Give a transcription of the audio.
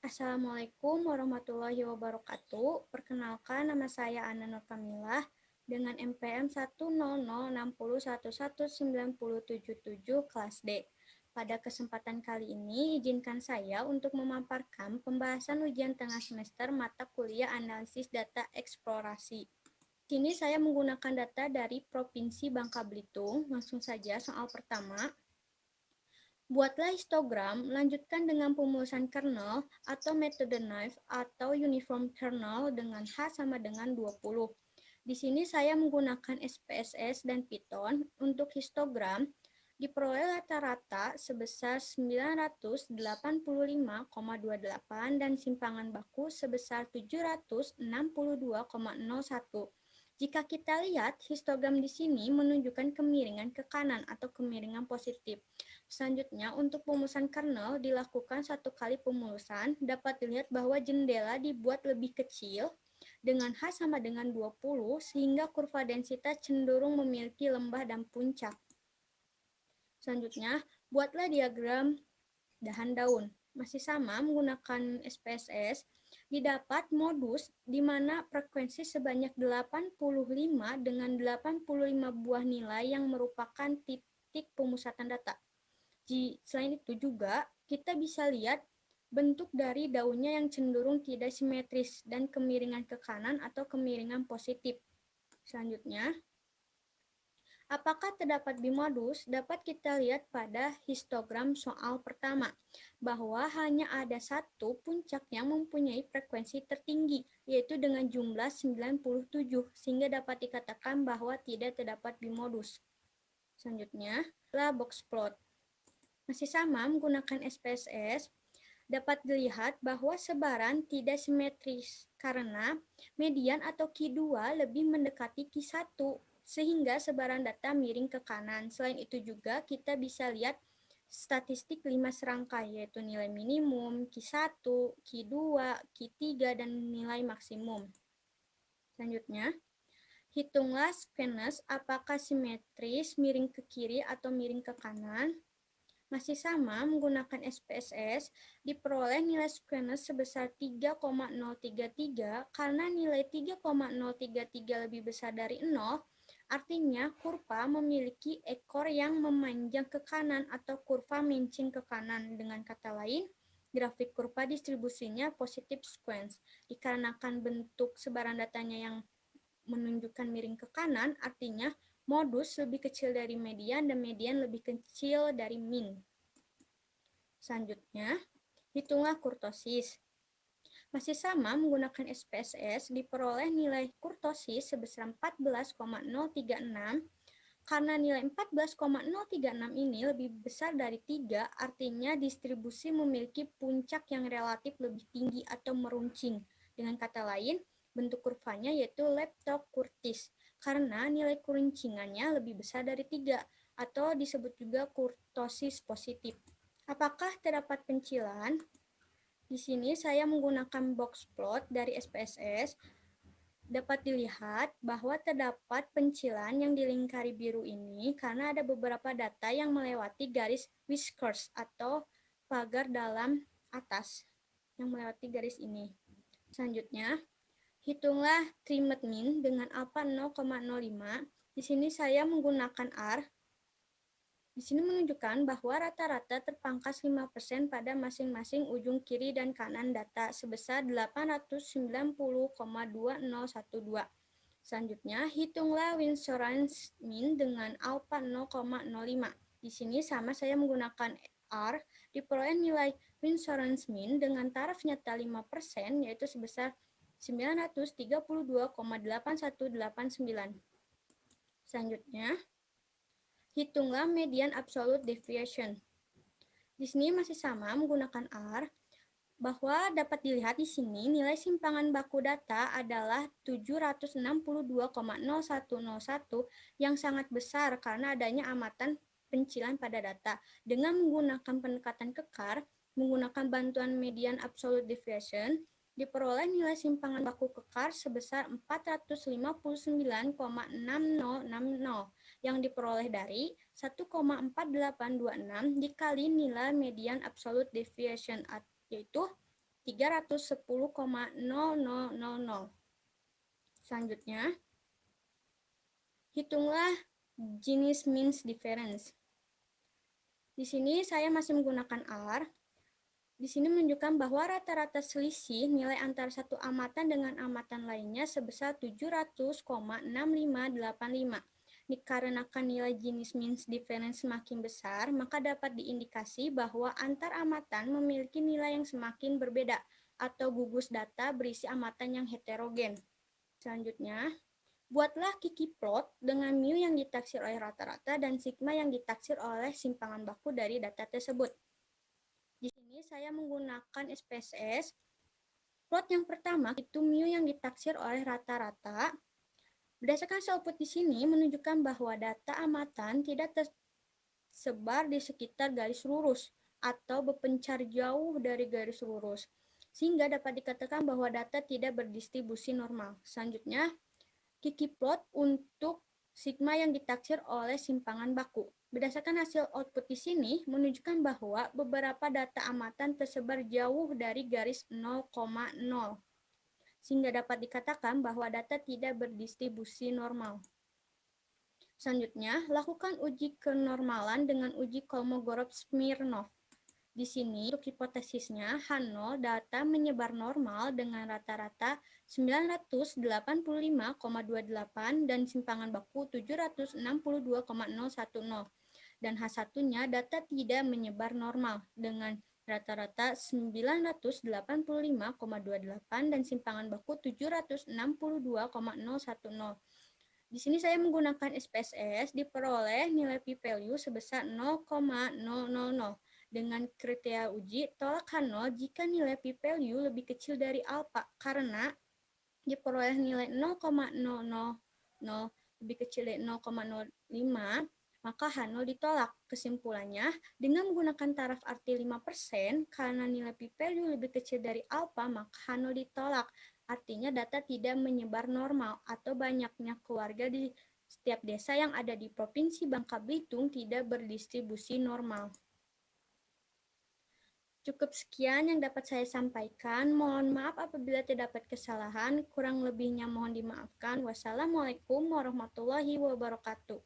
Assalamualaikum warahmatullahi wabarakatuh. Perkenalkan, nama saya Ana Nur Kamilah dengan NPM 10060119777 kelas D. Pada kesempatan kali ini, izinkan saya untuk memaparkan pembahasan ujian tengah semester mata kuliah analisis data eksplorasi. Di sini saya menggunakan data dari Provinsi Bangka Belitung. Langsung saja soal pertama. Buatlah histogram, lanjutkan dengan pemulasan kernel atau metode knife atau uniform kernel dengan H sama dengan 20. Di sini saya menggunakan SPSS dan Python. Untuk histogram, diperoleh rata-rata sebesar 985,28 dan simpangan baku sebesar 762,01. Jika kita lihat, histogram di sini menunjukkan kemiringan ke kanan atau kemiringan positif. Selanjutnya, untuk pemulasan kernel dilakukan satu kali pemulasan, dapat dilihat bahwa jendela dibuat lebih kecil dengan H sama dengan 20 sehingga kurva densitas cenderung memiliki lembah dan puncak. Selanjutnya, buatlah diagram dahan daun. Masih sama menggunakan SPSS, didapat modus di mana frekuensi sebanyak 85 dengan 85 buah nilai yang merupakan titik pemusatan data. Selain itu juga kita bisa lihat bentuk dari daunnya yang cenderung tidak simetris dan kemiringan ke kanan atau kemiringan positif. Selanjutnya, apakah terdapat bimodus? Dapat kita lihat pada histogram soal pertama, bahwa hanya ada satu puncak yang mempunyai frekuensi tertinggi, yaitu dengan jumlah 97, sehingga dapat dikatakan bahwa tidak terdapat bimodus. Selanjutnya, box plot. Masih sama menggunakan SPSS, dapat dilihat bahwa sebaran tidak simetris karena median atau Q2 lebih mendekati Q1 sehingga sebaran data miring ke kanan. Selain itu juga kita bisa lihat statistik 5 serangkai yaitu nilai minimum, Q1, Q2, Q3, dan nilai maksimum. Selanjutnya, hitunglah squamous apakah simetris miring ke kiri atau miring ke kanan. Masih sama menggunakan SPSS, diperoleh nilai squamous sebesar 3,033 karena nilai 3,033 lebih besar dari 0, artinya kurva memiliki ekor yang memanjang ke kanan atau kurva mincing ke kanan. Dengan kata lain, grafik kurva distribusinya positif squamous. Dikarenakan bentuk sebaran datanya yang menunjukkan miring ke kanan, artinya modus lebih kecil dari median dan median lebih kecil dari min. Selanjutnya, hitunglah kurtosis. Masih sama menggunakan SPSS, diperoleh nilai kurtosis sebesar 14,036. Karena nilai 14,036 ini lebih besar dari 3, artinya distribusi memiliki puncak yang relatif lebih tinggi atau meruncing. Dengan kata lain, bentuk kurvanya yaitu leptokurtis, karena nilai keruncingannya lebih besar dari 3, atau disebut juga kurtosis positif. Apakah terdapat pencilan? Di sini saya menggunakan box plot dari SPSS. Dapat dilihat bahwa terdapat pencilan yang dilingkari biru ini karena ada beberapa data yang melewati garis whiskers atau pagar dalam atas yang melewati garis ini. Selanjutnya, hitunglah trimmed mean dengan alpha 0,05. Di sini saya menggunakan R. Di sini menunjukkan bahwa rata-rata terpangkas 5% pada masing-masing ujung kiri dan kanan data sebesar 890,2012. Selanjutnya, hitunglah Winsorance mean dengan alpha 0,05. Di sini sama saya menggunakan R, diperoleh nilai Winsorance mean dengan taraf nyata 5%, yaitu sebesar 932,8189. Selanjutnya, hitunglah median absolute deviation. Di sini masih sama menggunakan R, bahwa dapat dilihat di sini nilai simpangan baku data adalah 762,0101 yang sangat besar karena adanya amatan pencilan pada data. Dengan menggunakan pendekatan kekar, menggunakan bantuan median absolute deviation, diperoleh nilai simpangan baku kekar sebesar 459,6060 yang diperoleh dari 1,4826 dikali nilai median absolute deviation, yaitu 310,0000. Selanjutnya, hitunglah jenis means difference. Di sini saya masih menggunakan R. Di sini menunjukkan bahwa rata-rata selisih nilai antara satu amatan dengan amatan lainnya sebesar 700,6585. Dikarenakan nilai jenis means difference semakin besar, maka dapat diindikasi bahwa antar amatan memiliki nilai yang semakin berbeda atau gugus data berisi amatan yang heterogen. Selanjutnya, buatlah Kiki plot dengan mu yang ditaksir oleh rata-rata dan sigma yang ditaksir oleh simpangan baku dari data tersebut. Di sini saya menggunakan SPSS. Plot yang pertama itu mu yang ditaksir oleh rata-rata. Berdasarkan hasil output di sini menunjukkan bahwa data amatan tidak tersebar di sekitar garis lurus atau berpencar jauh dari garis lurus, sehingga dapat dikatakan bahwa data tidak berdistribusi normal. Selanjutnya, Kiki plot untuk sigma yang ditaksir oleh simpangan baku. Berdasarkan hasil output di sini menunjukkan bahwa beberapa data amatan tersebar jauh dari garis 0,0, sehingga dapat dikatakan bahwa data tidak berdistribusi normal. Selanjutnya, lakukan uji kenormalan dengan uji Kolmogorov-Smirnov. Di sini, untuk hipotesisnya, H0 data menyebar normal dengan rata-rata 985,28 dan simpangan baku 762,010. Dan H1-nya data tidak menyebar normal dengan rata-rata 985,28 dan simpangan baku 762,010. Di sini saya menggunakan SPSS diperoleh nilai p-value sebesar 0,000. Dengan kriteria uji, tolak H0 jika nilai p-value lebih kecil dari alfa karena diperoleh nilai 0,000 lebih kecil dari 0,05, maka H0 ditolak. Kesimpulannya, dengan menggunakan taraf arti 5%, karena nilai p-value lebih kecil dari alfa, maka H0 ditolak. Artinya data tidak menyebar normal atau banyaknya keluarga di setiap desa yang ada di Provinsi Bangka Belitung tidak berdistribusi normal. Cukup sekian yang dapat saya sampaikan. Mohon maaf apabila terdapat kesalahan. Kurang lebihnya mohon dimaafkan. Wassalamualaikum warahmatullahi wabarakatuh.